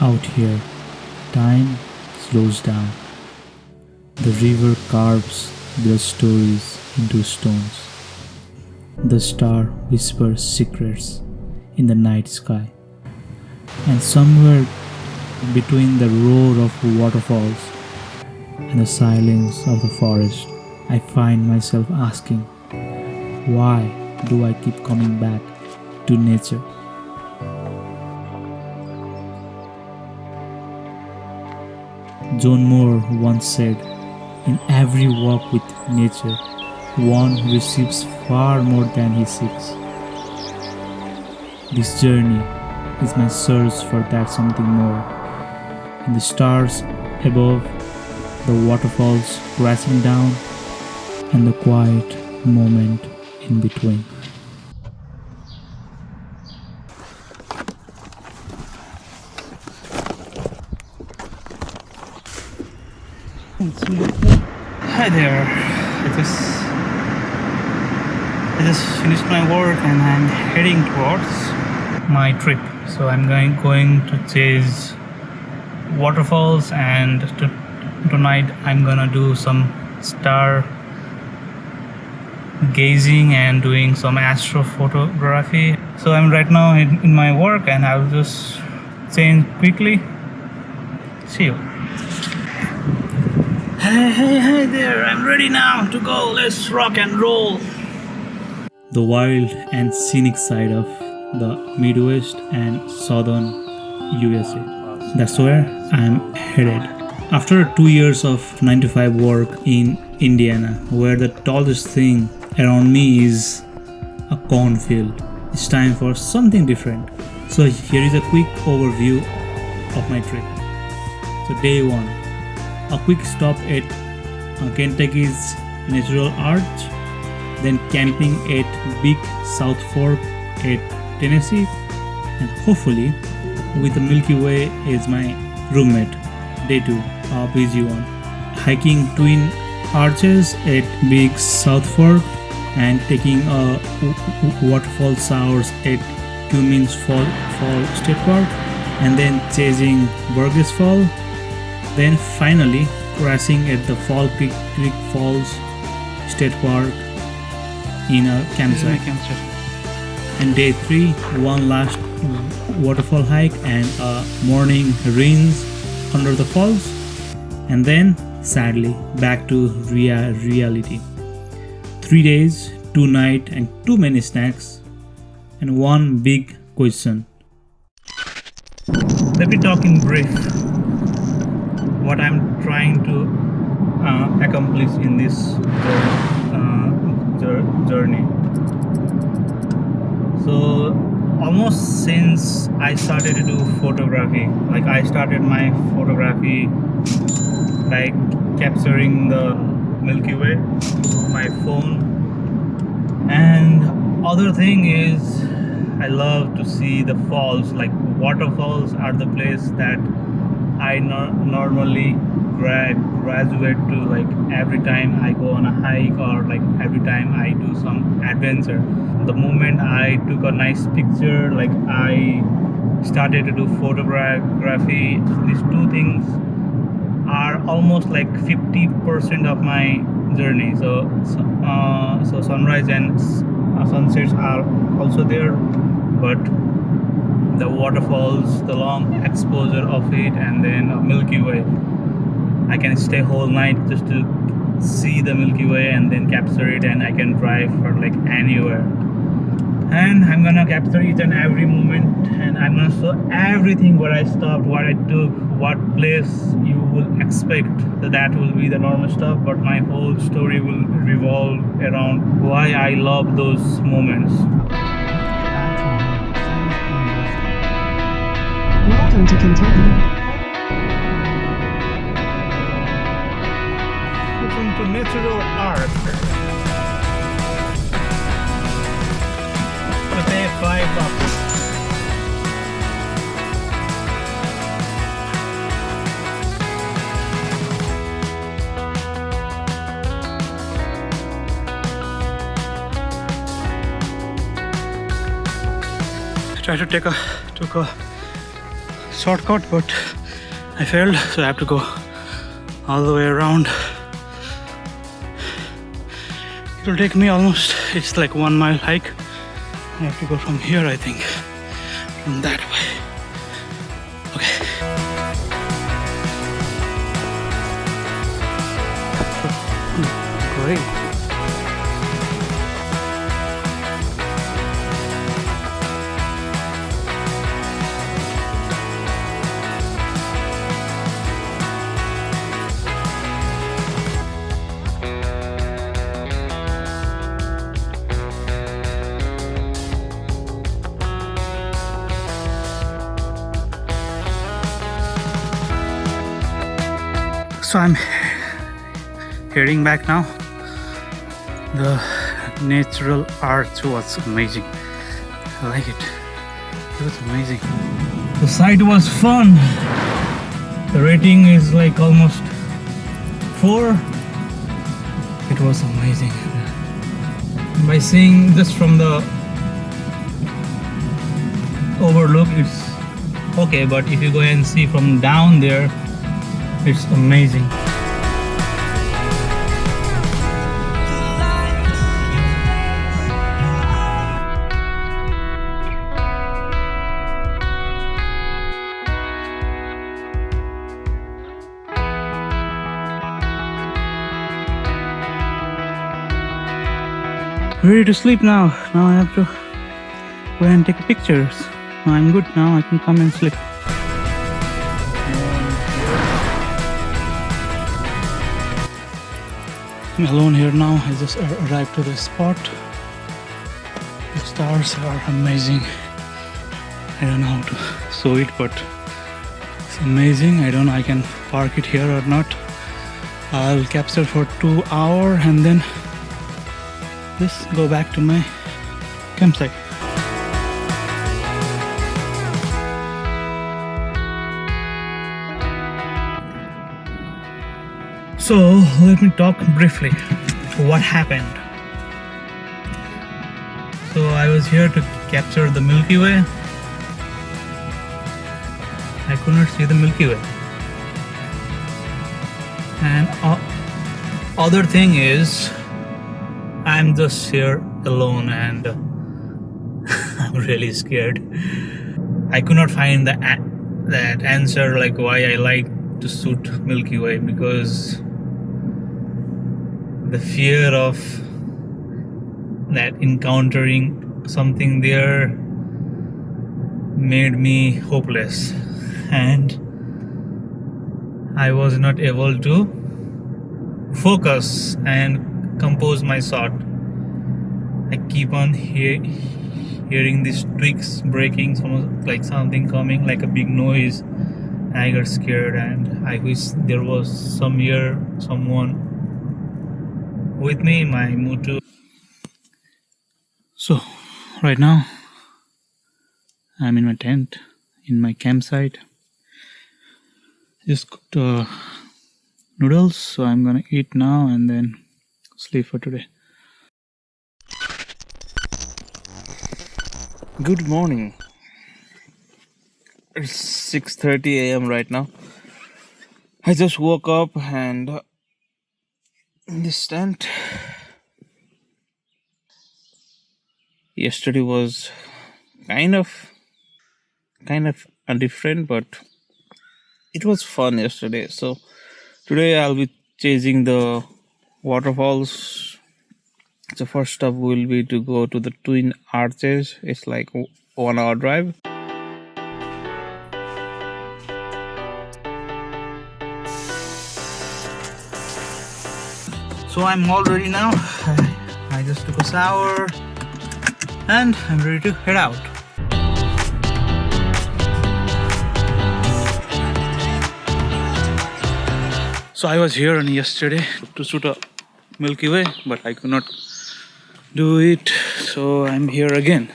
Out here, time slows down. The river carves their stories into stones. The star whispers secrets in the night sky. And somewhere between the roar of waterfalls and the silence of the forest, I find myself asking, why do I keep coming back to nature? John Moore once said, in every walk with nature, one receives far more than he seeks. This journey is my search for that something more. In the stars above, the waterfalls crashing down, and the quiet moment in between. Hi there. I just finished my work and I'm heading towards my trip. So I'm going to chase waterfalls, and tonight I'm gonna do some star gazing and doing some astrophotography. So I'm right now in my work and I'll just change quickly. See you. Hey there, I'm ready now to go. Let's rock and roll. The wild and scenic side of the Midwest and Southern USA. That's where I'm headed. After 2 years of 9 to 5 work in Indiana, where the tallest thing around me is a cornfield, it's time for something different. So here is a quick overview of my trip. So day 1. A quick stop at Kentucky's Natural Arch, then camping at Big South Fork at Tennessee, and hopefully with the Milky Way as my roommate. Day 2, a busy one. Hiking Twin Arches at Big South Fork and taking a waterfall showers at Cummins Falls State Park, and then chasing Burgess Falls. Then finally crashing at the Fall Creek Falls State Park in a campsite. And day 3, one last waterfall hike and a morning rinse under the falls. And then sadly back to reality. 3 days, 2 nights and too many snacks and one big question. Let me talk in brief what I'm trying to accomplish in this journey. So almost since I started to do photography, like I started my photography by capturing the Milky Way with my phone. And other thing is I love to see the falls. Like waterfalls are the place that I normally graduate to, like every time I go on a hike or like every time I do some adventure. The moment I took a nice picture, like I started to do photography, these two things are almost like 50% of my journey. So sunrise and sunsets are also there, but the waterfalls, the long exposure of it, and then Milky Way. I can stay whole night just to see the Milky Way and then capture it, and I can drive for like anywhere. And I'm gonna capture each and every moment, and I'm gonna show everything where I stopped, what I took, what place you will expect. So that will be the normal stuff, but my whole story will revolve around why I love those moments. Welcome to Kentucky. Welcome to Natural Art. To pay $5. Try to take a shortcut, but I failed, so I have to go all the way around. It will take me almost, it's like 1 mile hike. I have to go from here, I think, from that way. Okay. Great. So I'm heading back now. The natural art was amazing. I like it. It was amazing. The site was fun. The rating is like almost 4. It was amazing. By seeing this from the overlook, it's okay, but if you go and see from down there, it's amazing. Ready to sleep now. Now I have to go and take pictures. I'm good now. I can come and sleep. I'm alone here now. I just arrived to the spot. The stars are amazing. I don't know how to show it, but it's amazing. I don't know I can park it here or not. I'll capture for 2 hours and then just go back to my campsite. So let me talk briefly what happened. So I was here to capture the Milky Way. I could not see the Milky Way. And other thing is, I'm just here alone and I'm really scared. I could not find that answer, like why I like to shoot Milky Way, because the fear of that encountering something there made me hopeless, and I was not able to focus and compose my shot. I keep on hearing these twigs breaking, like something coming, like a big noise, and I got scared, and I wish there was someone with me, my Mutu. So right now I'm in my tent, in my campsite. Just cooked noodles, so I'm gonna eat now and then sleep for today. Good morning. It's 6:30 a.m. right now. I just woke up and in this tent. Yesterday was kind of different, but it was fun yesterday. So today I'll be chasing the waterfalls. So first stop will be to go to the Twin Arches. It's like 1 hour drive. So I'm all ready now. I just took a shower and I'm ready to head out. So I was here on yesterday to shoot a Milky Way, but I could not do it, so I'm here again.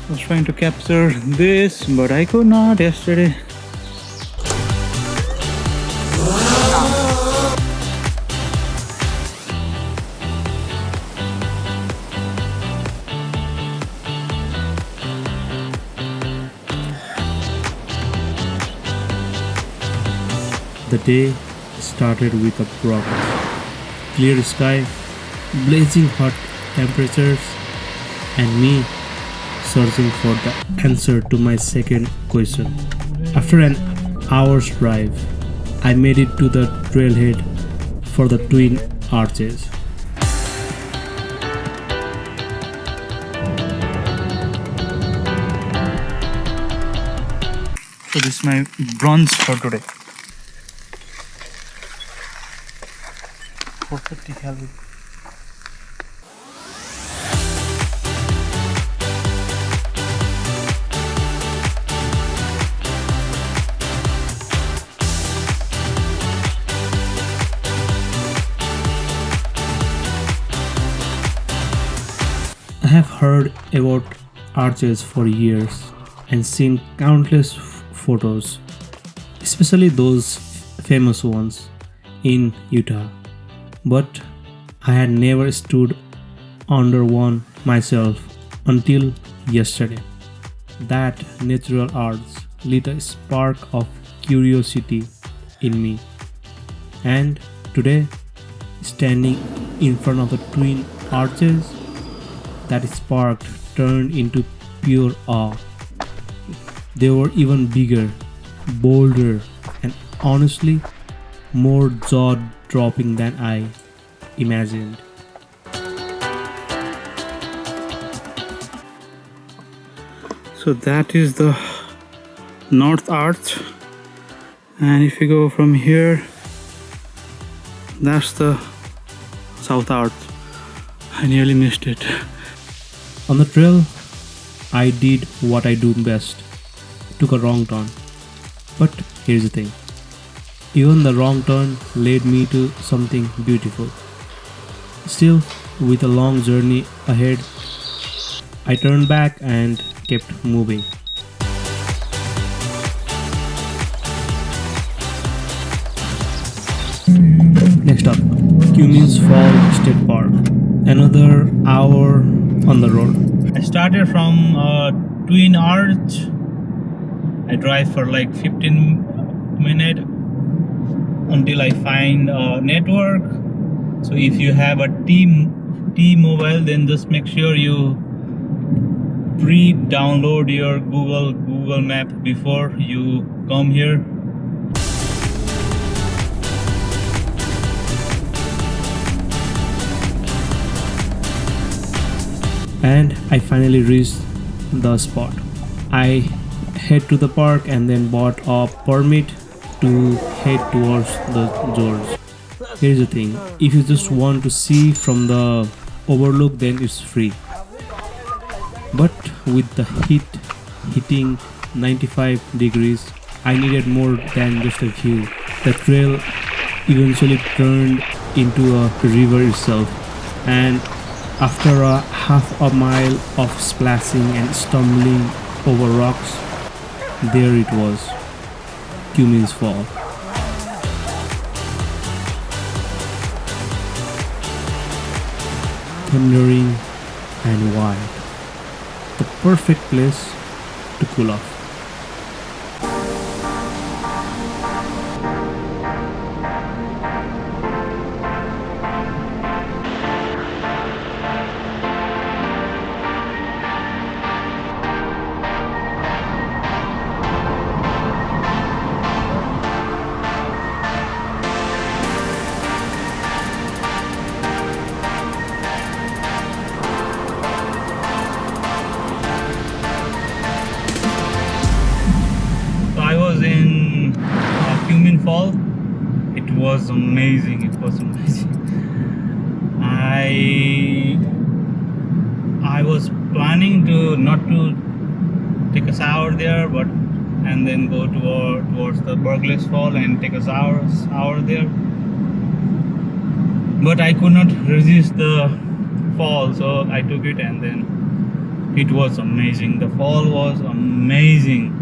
I was trying to capture this, but I could not yesterday. The day started with a progress. Clear sky, blazing hot temperatures, and me searching for the answer to my second question. After an hour's drive, I made it to the trailhead for the Twin Arches. So this is my brunch for today. 450 calories. I have heard about arches for years and seen countless photos, especially those famous ones in Utah. But I had never stood under one myself until yesterday. That natural arch lit a spark of curiosity in me, and today, standing in front of the twin arches, that spark turned into pure awe. They were even bigger, bolder, and honestly more jaw dropping than I imagined. So that is the North Arch, and if you go from here, that's the South Arch. I nearly missed it. On the trail, I did what I do best, took a wrong turn. But here's the thing, even the wrong turn led me to something beautiful. Still, with a long journey ahead, I turned back and kept moving. Next up, Cummins Falls State Park. Another hour on the road. I started from Twin Arch. I drive for like 15 minutes until I find a network. So if you have a T-Mobile, then just make sure you pre-download your Google Map before you come here. And I finally reached the spot. I head to the park and then bought a permit to head towards the George. Here's the thing, if you just want to see from the overlook, then it's free. But with the heat hitting 95 degrees, I needed more than just a view. The trail eventually turned into a river itself, and after a half a mile of splashing and stumbling over rocks, there it was, Cummins Falls. Thundering and wild. The perfect place to cool off. Cummins Falls. It was amazing. It was amazing. I was planning to not to take a shower there, but and then go towards the Burgess Falls and take a shower there. But I could not resist the fall, so I took it, and then it was amazing. The fall was amazing.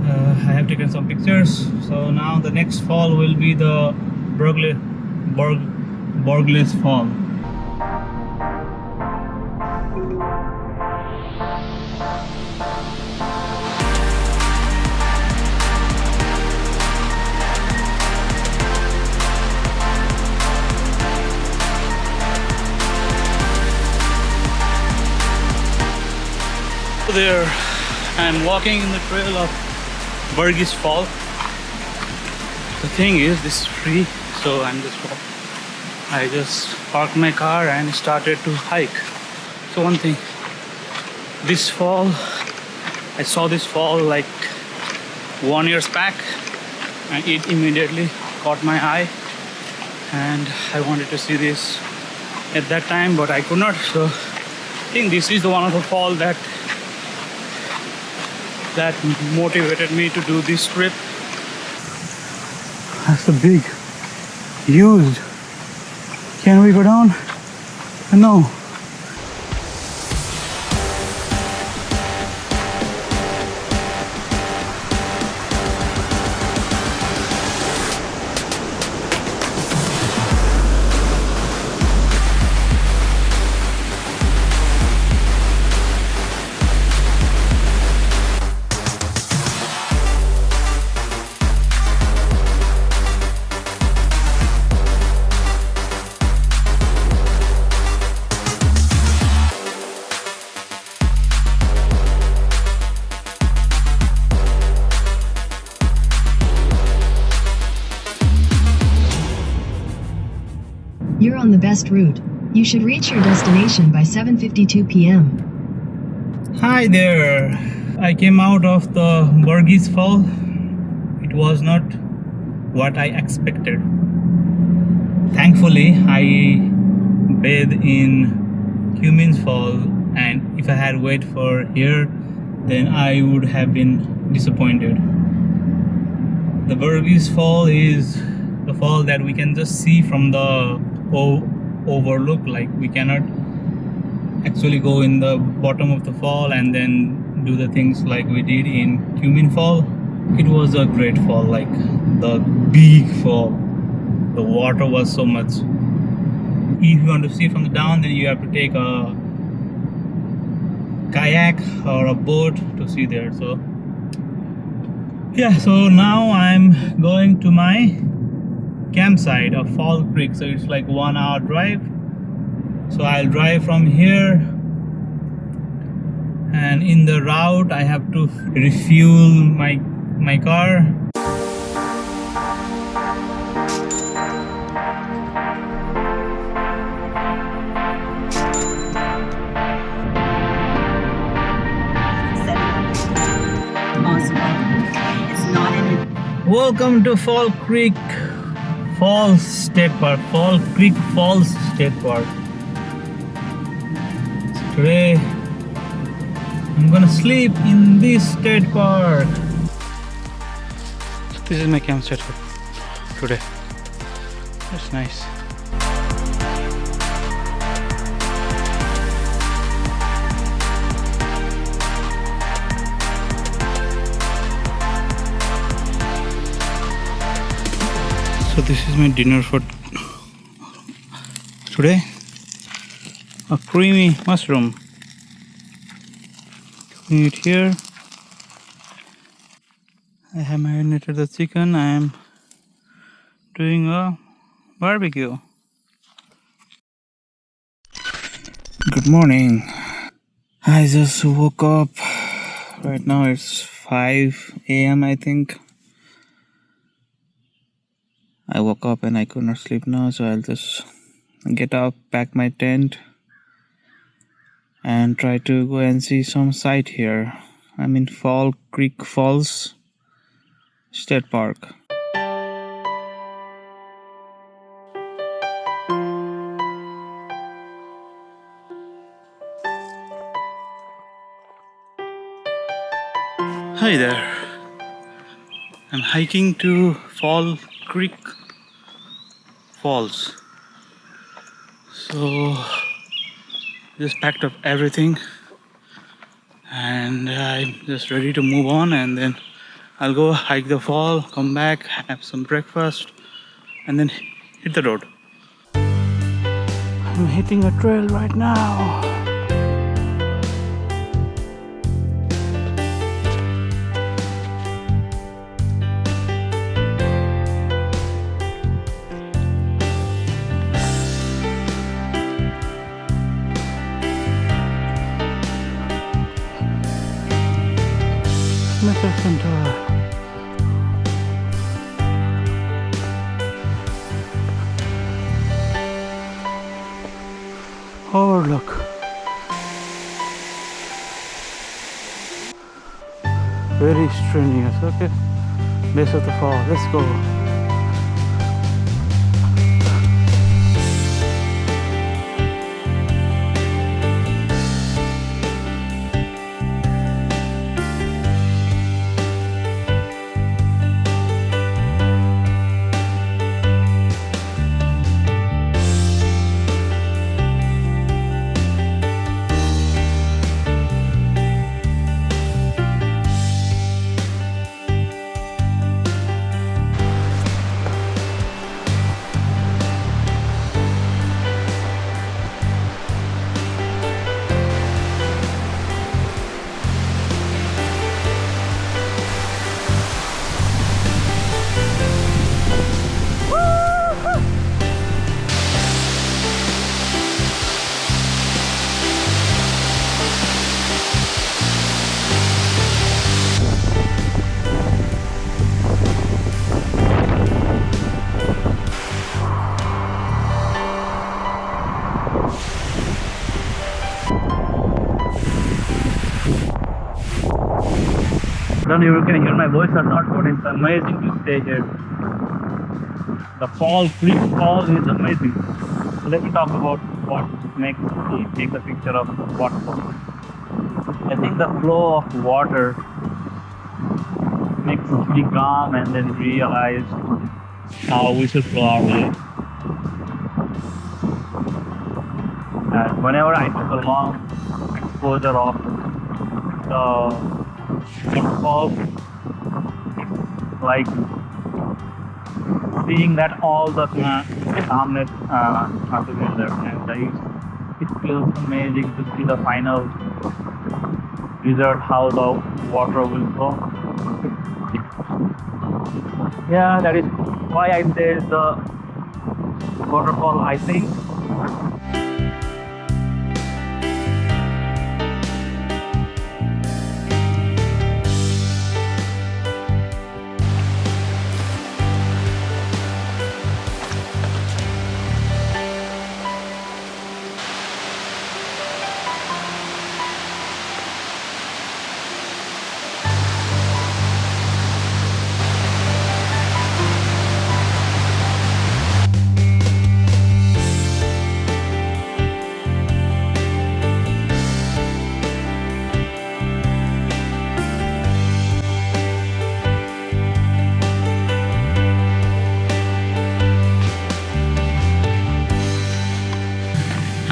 I have taken some pictures. So now the next fall will be the Burgess Fall. There, I'm walking in the trail of Burgess Falls. The thing is, this is free, so I just parked my car and started to hike. So one thing, this fall, I saw this fall like 1 year back, and it immediately caught my eye, and I wanted to see this at that time, but I could not. So I think this is the one of the fall that motivated me to do this trip. That's a big, huge. Can we go down? No. You're on the best route. You should reach your destination by 7:52 p.m. Hi there. I came out of the Burgess Falls. It was not what I expected. Thankfully, I bathed in Cummins Falls, and if I had waited for here, then I would have been disappointed. The Burgess Fall is the fall that we can just see from the overlook. Like, we cannot actually go in the bottom of the fall and then do the things like we did in Cummins Fall. It was a great fall, like the big fall. The water was so much. If you want to see from the down, then you have to take a kayak or a boat to see there. So yeah, so now I'm going to my campsite of Fall Creek. So it's like 1 hour drive. So I'll drive from here, and in the route I have to refuel my car. Welcome to Fall Creek Falls State Park. Fall Creek Falls State Park. So today I'm gonna sleep in this state park. So this is my campsite for today. That's nice. So this is my dinner for today. A creamy mushroom. Cooking it here. I have marinated the chicken. I am doing a barbecue. Good morning. I just woke up. Right now it's 5 a.m. I think. I woke up and I could not sleep now, so I'll just get up, pack my tent, and try to go and see some sight here. I'm in Fall Creek Falls State Park. Hi there. I'm hiking to Fall Creek Falls. So just packed up everything and I'm just ready to move on, and then I'll go hike the fall, come back, have some breakfast, and then hit the road. I'm hitting a trail right now. Nature center. Overlook. Very strenuous. Okay, base of the fall. Let's go. I don't know if you can hear my voice or not, but it's amazing to stay here. The fall, Creek Fall is amazing. So let me talk about what makes me take the picture of waterfall. I think the flow of water makes me calm and then realize how we should flow our way. And whenever I took a long exposure of the waterfalls, like seeing that all the calmness are together, and it feels amazing to see the final result, how the water will flow. Yeah, that is why I say the waterfall, I think.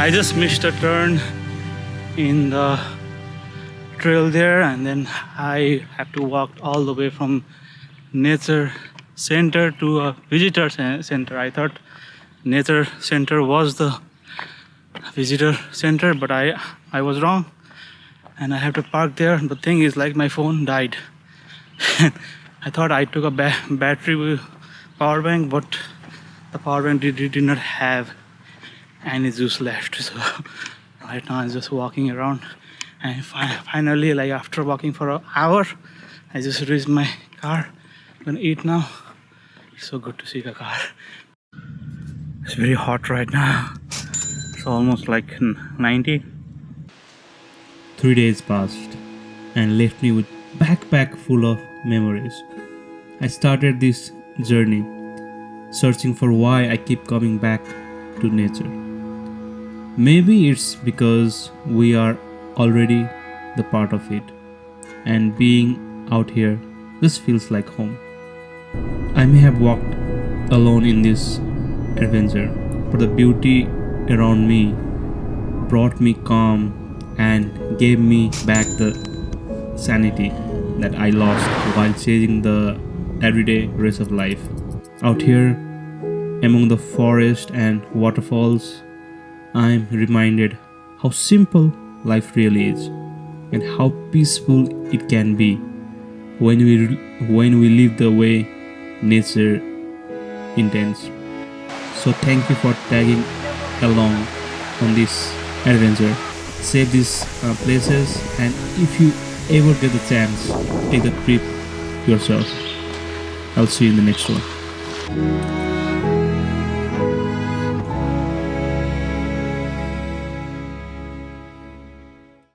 I just missed a turn in the trail there, and then I have to walk all the way from nature center to a visitor center. I thought nature center was the visitor center, but I was wrong, and I have to park there. The thing is, like, my phone died. I thought I took a battery power bank, but the power bank did not have any juice left. So right now I'm just walking around, and finally, like, after walking for an hour, I just reached my car. I'm gonna eat now. It's so good to see the car. It's very hot right now. It's almost like 90. 3 days passed and left me with backpack full of memories. I started this journey searching for why I keep coming back to nature. Maybe it's because we are already the part of it, and being out here just feels like home. I may have walked alone in this adventure, but the beauty around me brought me calm and gave me back the sanity that I lost while chasing the everyday race of life. Out here, among the forest and waterfalls, I'm reminded how simple life really is and how peaceful it can be when we live the way nature intends. So thank you for tagging along on this adventure. Save these places, and if you ever get the chance, take the trip yourself. I'll see you in the next one.